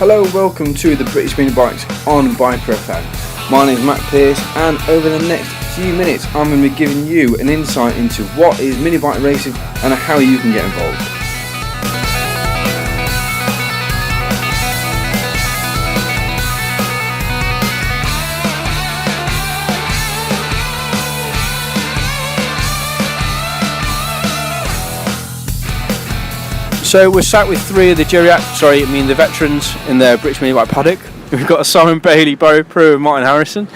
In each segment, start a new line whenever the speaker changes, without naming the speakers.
Hello and welcome to the British Mini Bikes on Biker FM. My name is Matt Pearce, and over the next few minutes I'm going to be giving you an insight into what is mini bike racing and how you can get involved. So we're sat with three of the the veterans in the British Mini Bike paddock. We've got Simon Bailey, Barry Prue and Martin Harrison.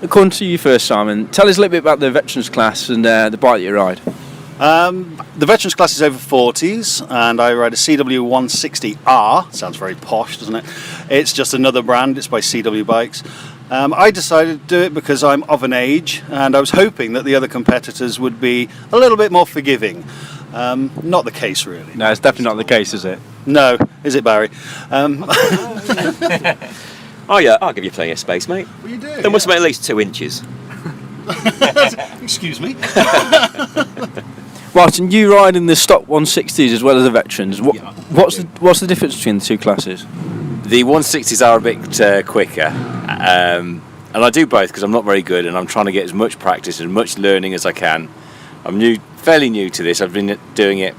According to you first, Simon, tell us a little bit about the veterans class and the bike that you ride.
The veterans class is over 40s and I ride a CW160R. Sounds very posh, doesn't it? It's just another brand, it's by CW Bikes. I decided to do it because I'm of an age and I was hoping that the other competitors would be a little bit more forgiving. Not the case, really.
No, it's definitely not the case, is it?
No, is it, Barry?
Oh yeah, I'll give you plenty of space, mate.
Well, you do.
There must be at least 2 inches.
Excuse me.
Right, and you ride in the stock 160s as well as the veterans. What's the difference between the two classes?
The 160s are a bit quicker, and I do both because I'm not very good, and I'm trying to get as much practice and much learning as I can. I'm fairly new to this. I've been doing it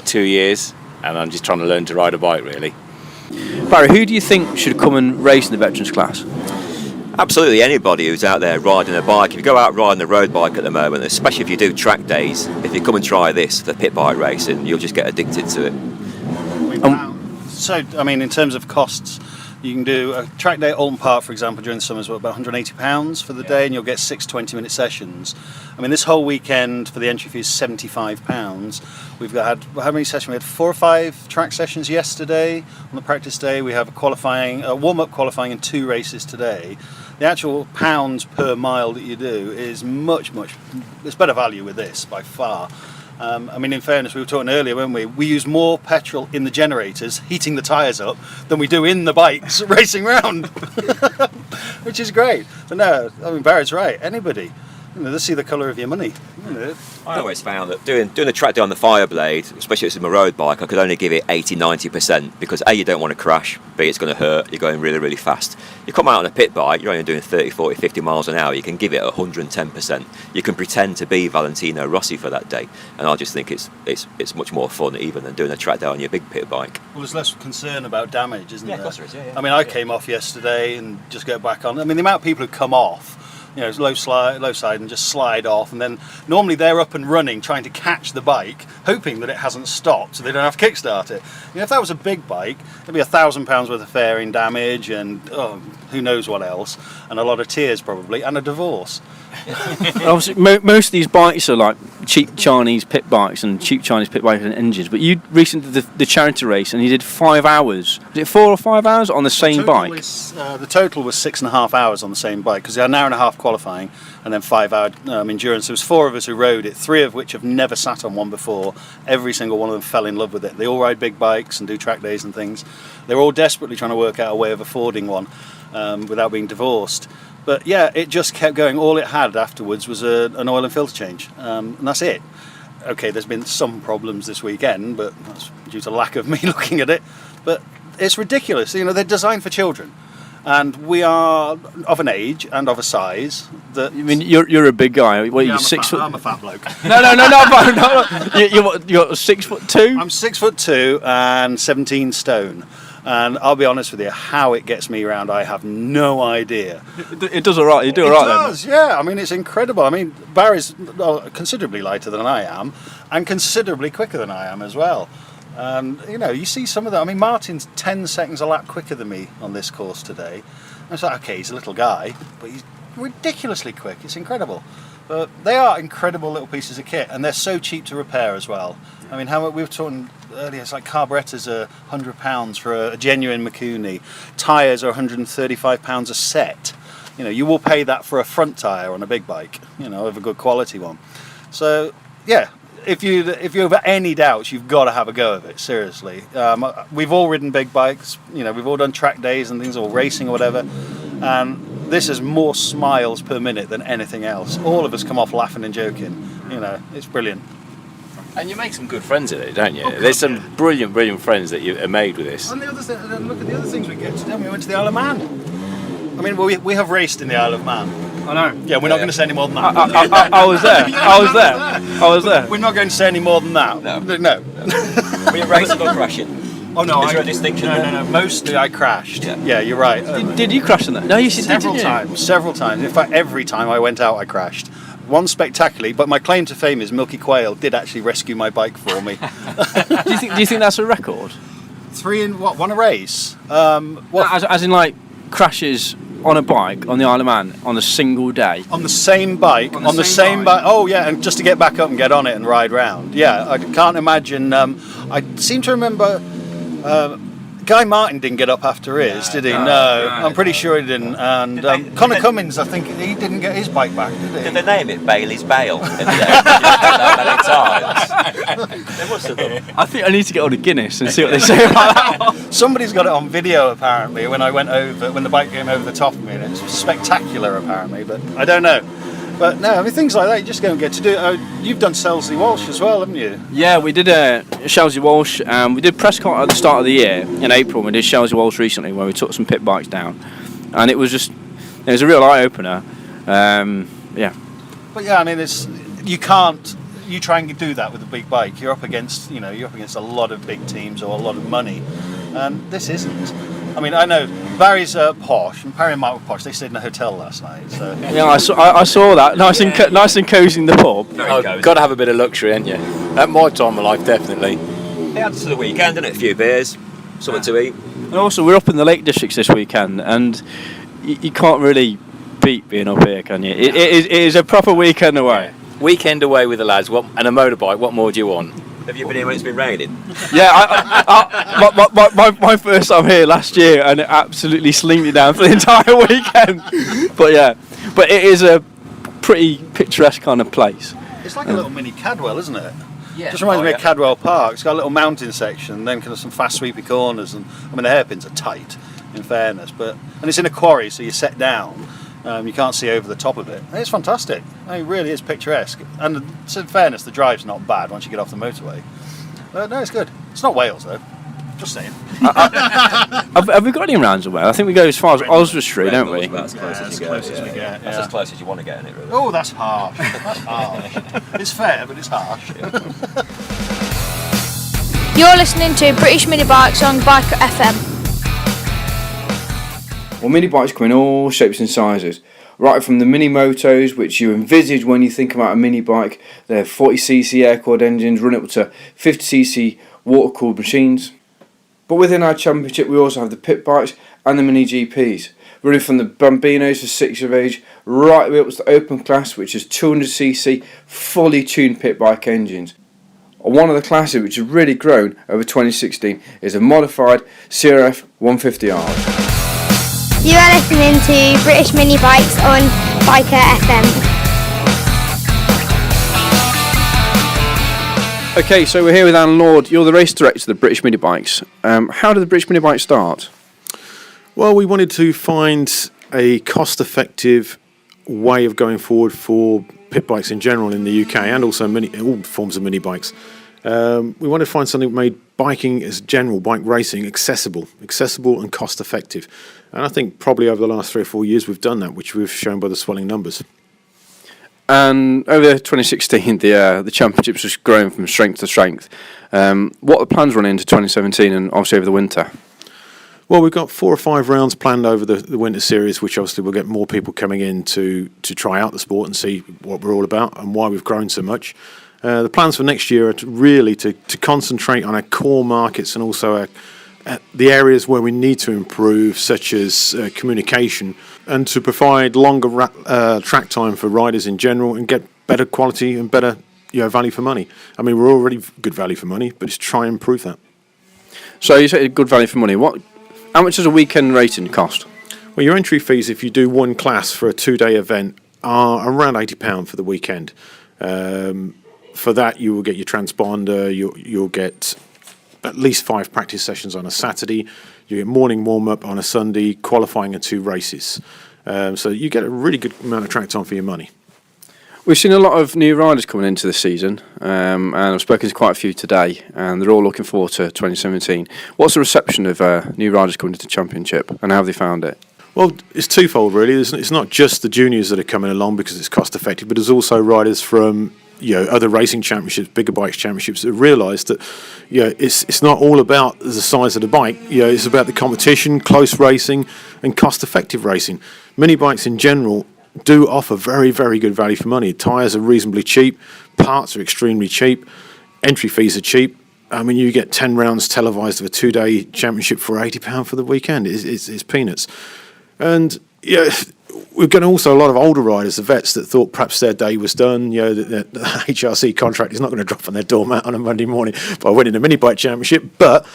2 years, and I'm just trying to learn to ride a bike, really.
Barry, who do you think should come and race in the veterans class?
Absolutely anybody who's out there riding a bike. If you go out riding a road bike at the moment, especially if you do track days, if you come and try this, the pit bike racing, you'll just get addicted to it.
So, in terms of costs, you can do a track day at Alton Park, for example, during the summer is about £180 for the day, and you'll get 6 20-minute sessions. This whole weekend for the entry fee is £75. We've had, how many sessions? We had 4 or 5 track sessions yesterday on the practice day. We have a warm-up qualifying and 2 races today. The actual pounds per mile that you do is much, it's better value with this by far. In fairness, we were talking earlier, weren't we? We use more petrol in the generators, heating the tyres up, than we do in the bikes racing round, which is great. But no, Barrett's right. Anybody, they see the colour of your money.
I always found that doing a track day on the Fireblade, especially if it's a road bike, I could only give it 80-90% because A, you don't want to crash, B, it's going to hurt, you're going really, really fast. You come out on a pit bike, you're only doing 30, 40, 50 miles an hour, you can give it 110%. You can pretend to be Valentino Rossi for that day, and I just think it's much more fun even than doing a track day on your big pit bike.
Well, there's less concern about damage, isn't there?
Yeah, of course there is, yeah.
I came off yesterday and just go back on. The amount of people who come off, it's low side and just slide off, and then normally they're up and running trying to catch the bike, hoping that it hasn't stopped so they don't have to kickstart it. If that was a big bike, it'd be £1,000 worth of fairing damage and who knows what else, and a lot of tears probably, and a divorce.
Obviously, most of these bikes are like cheap Chinese pit bikes and cheap Chinese pit bikes and engines, but you recently did the charity race and you did 5 hours. Was it 4 or 5 hours on the same bike?
The total was 6.5 hours on the same bike because they had an hour and a half qualifying and then 5 hour endurance. There was 4 of us who rode it, 3 of which have never sat on one before. Every single one of them fell in love with it. They all ride big bikes and do track days and things. They were all desperately trying to work out a way of affording one without being divorced. But yeah, it just kept going. All it had afterwards was an oil and filter change, and that's it. Okay, there's been some problems this weekend, but that's due to lack of me looking at it. But it's ridiculous. They're designed for children, and we are of an age and of a size that.
You're a big guy. What,
yeah,
you're 6 foot?
I'm a fat bloke.
No. You're 6'2".
I'm 6'2" and 17 stone. And I'll be honest with you, how it gets me around, I have no idea.
It does all right. You do all right then.
It does, yeah. It's incredible. Barry's considerably lighter than I am, and considerably quicker than I am as well. And you see some of that. Martin's 10 seconds a lap quicker than me on this course today. And it's like, okay, he's a little guy, but he's ridiculously quick. It's incredible. But they are incredible little pieces of kit, and they're so cheap to repair as well. How we were talking earlier, it's like carburetors are £100 for a genuine Mikuni. Tyres are £135 a set. You will pay that for a front tyre on a big bike, of a good quality one. So, yeah, if you have any doubts, you've got to have a go of it, seriously. We've all ridden big bikes, we've all done track days and things, or racing or whatever, and this is more smiles per minute than anything else. All of us come off laughing and joking, it's brilliant.
And you make some good friends in it, don't you? There's some brilliant friends that you are made with this.
And the other thing, look at the other things we get to do. We went to the Isle of Man. I mean, we have raced in the Isle of Man.
I know.
Yeah, we're not going to say any more than that.
I was there. I was there.
We're not going to say any more than that.
No. Were you racing or crashing?
Oh no!
Is there a distinction
No,
there?
no. Mostly I crashed. Yeah, you're right.
Did you crash in that? No, you did.
Several times. In fact, every time I went out, I crashed. One spectacularly, but my claim to fame is Milky Quail did actually rescue my bike for me.
Do you think that's a record?
3 in what? 1 a race?
As in like crashes on a bike on the Isle of Man on a single day.
On the same bike,
On the
same
same
bike. Oh yeah, and just to get back up and get on it and ride round. Yeah, I can't imagine. I seem to remember Guy Martin didn't get up after his, did he? No, I'm pretty sure he didn't. And Connor Cummins, I think he didn't get his bike back, did he?
Did they name it Bailey's Bale? Many times. They must have done.
I think I need to get on a Guinness and see what they say about that one.
Somebody's got it on video apparently when the bike came over the top of me, and it was spectacular apparently, but I don't know. But no, I mean things like that you just don't get to do. You've done Selsley Walsh as well, haven't you?
Yeah, we did Selsley Walsh. We did Prescott at the start of the year in April. We did Selsley Walsh recently where we took some pit bikes down, and it was a real eye opener. Yeah.
But yeah, I mean you try and do that with a big bike. You're up against a lot of big teams or a lot of money, and this isn't. I mean, I know Barry's posh, and Barry and Mark were posh. They stayed in a hotel last night. So
Yeah, I saw that. Nice and cosy in the pub.
Got to have a bit of luxury, ain't you? At my time of life, definitely.
They had to the weekend, didn't it? A few beers, something to eat.
And also, we're up in the Lake Districts this weekend, and you can't really beat being up here, can you? It is a proper weekend away.
Weekend away with the lads, and a motorbike. What more do you want?
Have you been here when it's been raining?
Yeah, my first time here last year, and it absolutely slinked me down for the entire weekend. But it is a pretty picturesque kind of place.
it's like a little mini Cadwell, isn't it?
Yeah.
Just reminds me of Cadwell Park. It's got a little mountain section, then kind of some fast sweepy corners, and I mean the hairpins are tight, in fairness, and it's in a quarry, so you set down. You can't see over the top of it. It's fantastic. It really is picturesque. And in fairness, the drive's not bad once you get off the motorway. No, it's good. It's not Wales, though. Just saying.
Have we got any rounds away? I think we go as far as Oswestry, don't we?
That's as close as you get. That's as close as you want to get in it, really.
Oh, that's harsh. That's harsh. It's fair, but it's harsh.
You're listening to British Mini Bikes on Biker FM.
Well, mini bikes come in all shapes and sizes, right from the mini motos, which you envisage when you think about a mini bike. They have 40cc air-cooled engines, run up to 50cc water-cooled machines. But within our championship, we also have the pit bikes and the mini GPs, running from the Bambinos for 6 years of age, right the way up to the open class, which is 200cc fully tuned pit bike engines. One of the classes which has really grown over 2016 is a modified CRF 150R.
You are listening to British Mini Bikes on Biker FM.
Okay, so we're here with Alan Lord. You're the race director of the British Mini Bikes. How did the British Mini Bikes start?
Well, we wanted to find a cost-effective way of going forward for pit bikes in general in the UK, and also all forms of mini bikes. We wanted to find something that made biking as general, bike racing, accessible and cost-effective. And I think probably over the last 3 or 4 years we've done that, which we've shown by the swelling numbers.
And over 2016, the championships just growing from strength to strength. What are the plans running into 2017 and obviously over the winter?
Well, we've got 4 or 5 rounds planned over the winter series, which obviously will get more people coming in to try out the sport and see what we're all about and why we've grown so much. The plans for next year are to concentrate on our core markets and also the areas where we need to improve, such as communication, and to provide longer track time for riders in general and get better quality and better value for money. I mean, we're already good value for money, but it's try and improve that.
So you say good value for money. How much does a weekend racing cost?
Well, your entry fees, if you do one class for a 2-day event, are around £80 for the weekend. For that, you will get your transponder, you'll get at least 5 practice sessions on a Saturday, you get morning warm-up on a Sunday, qualifying and 2 races. So you get a really good amount of track time for your money.
We've seen a lot of new riders coming into the season, and I've spoken to quite a few today, and they're all looking forward to 2017. What's the reception of new riders coming into the Championship, and how have they found it?
Well, it's twofold really. It's not just the juniors that are coming along because it's cost effective, but there's also riders from other racing championships, bigger bikes championships, that realise that it's not all about the size of the bike. It's about the competition, close racing, and cost effective racing. Mini bikes in general do offer very, very good value for money. Tyres are reasonably cheap, parts are extremely cheap, entry fees are cheap. I mean, you get 10 rounds televised of a 2-day championship for £80 for the weekend. It's peanuts. And we're getting also a lot of older riders, the vets, that thought perhaps their day was done. The HRC contract is not going to drop on their doormat on a Monday morning by winning a mini bike championship, but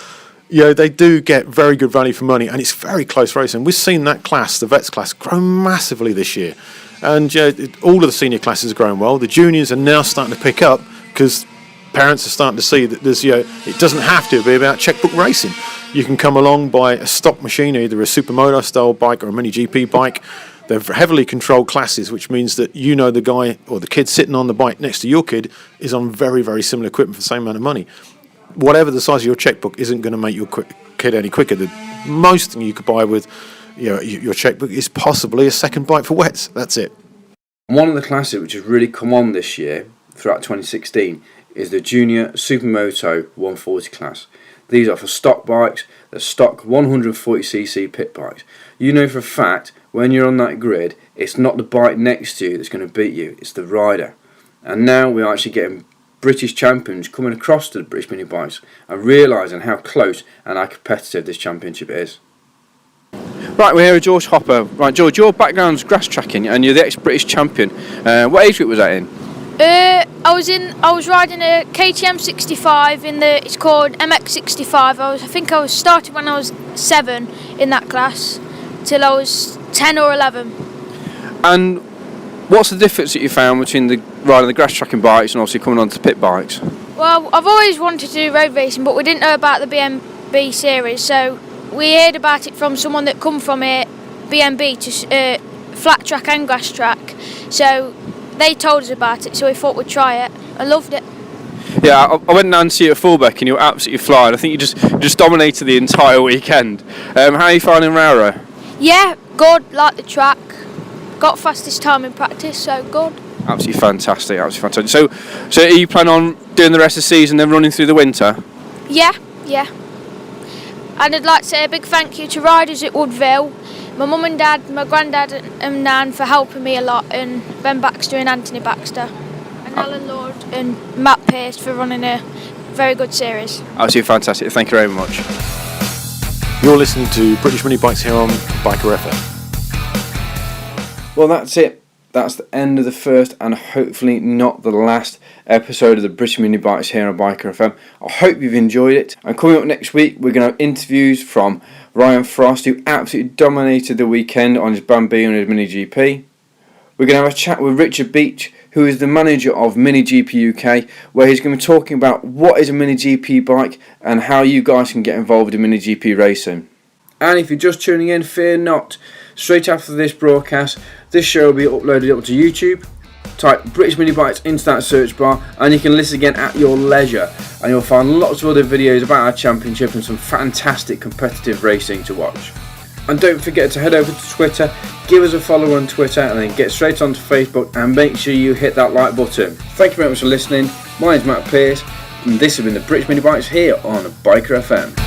they do get very good value for money, and it's very close racing. We've seen that class, the vets class, grow massively this year, and all of the senior classes are growing well. The juniors are now starting to pick up because parents are starting to see that there's it doesn't have to be about checkbook racing. You can come along by a stock machine, either a supermoto style bike or a mini GP bike. They're heavily controlled classes, which means that the guy or the kid sitting on the bike next to your kid is on very, very similar equipment for the same amount of money. Whatever the size of your checkbook isn't going to make your kid any quicker. The most thing you could buy with your checkbook is possibly a second bike for wets. That's it.
One of the classes which has really come on this year, throughout 2016, is the Junior Supermoto 140 class. These are for stock bikes, the stock 140cc pit bikes. You know for a fact, when you're on that grid, it's not the bike next to you that's going to beat you, it's the rider. And now we're actually getting British champions coming across to the British mini bikes and realising how close and how competitive this championship is. Right, we're here with George Hopper. Right, George, your background's grass tracking and you're the ex-British champion. What age group was that in?
I was riding a KTM 65 it's called MX 65. I think I was started when I was 7 in that class till I was 10 or 11.
And what's the difference that you found between riding the grass tracking bikes and obviously coming onto pit bikes?
Well, I've always wanted to do road racing, but we didn't know about the BMB series, so we heard about it from someone that come from BMB to flat track and grass track. So they told us about it, so we thought we'd try it. I loved it.
Yeah, I went down to see you at Fullbeck and you were absolutely flying. I think you just dominated the entire weekend. How are you finding Rara?
Yeah, good, like the track. Got fastest time in practice, so good.
Absolutely fantastic, absolutely fantastic. So are you planning on doing the rest of the season and running through the winter?
Yeah. And I'd like to say a big thank you to riders at Woodville, my mum and dad, my granddad and Nan for helping me a lot, and Ben Baxter and Anthony Baxter, and Alan Lord and Matt Pearce for running a very good series.
Absolutely fantastic, thank you very much.
You're listening to British Mini Bikes here on Biker FM.
Well, that's it. That's the end of the first and hopefully not the last episode of the British Mini Bikes here on Biker FM. I hope you've enjoyed it. And coming up next week, we're going to have interviews from Ryan Frost, who absolutely dominated the weekend on his BMB and his Mini GP. We're going to have a chat with Richard Beach, who is the manager of Mini GP UK, where he's going to be talking about what is a Mini GP bike and how you guys can get involved in Mini GP racing. And if you're just tuning in, fear not. Straight after this broadcast, this show will be uploaded up to YouTube. Type British Mini Bikes into that search bar and you can listen again at your leisure. And you'll find lots of other videos about our championship and some fantastic competitive racing to watch. And don't forget to head over to Twitter, give us a follow on Twitter, and then get straight onto Facebook and make sure you hit that like button. Thank you very much for listening. My name's Matt Pearce and this has been the British Mini Bikes here on Biker FM.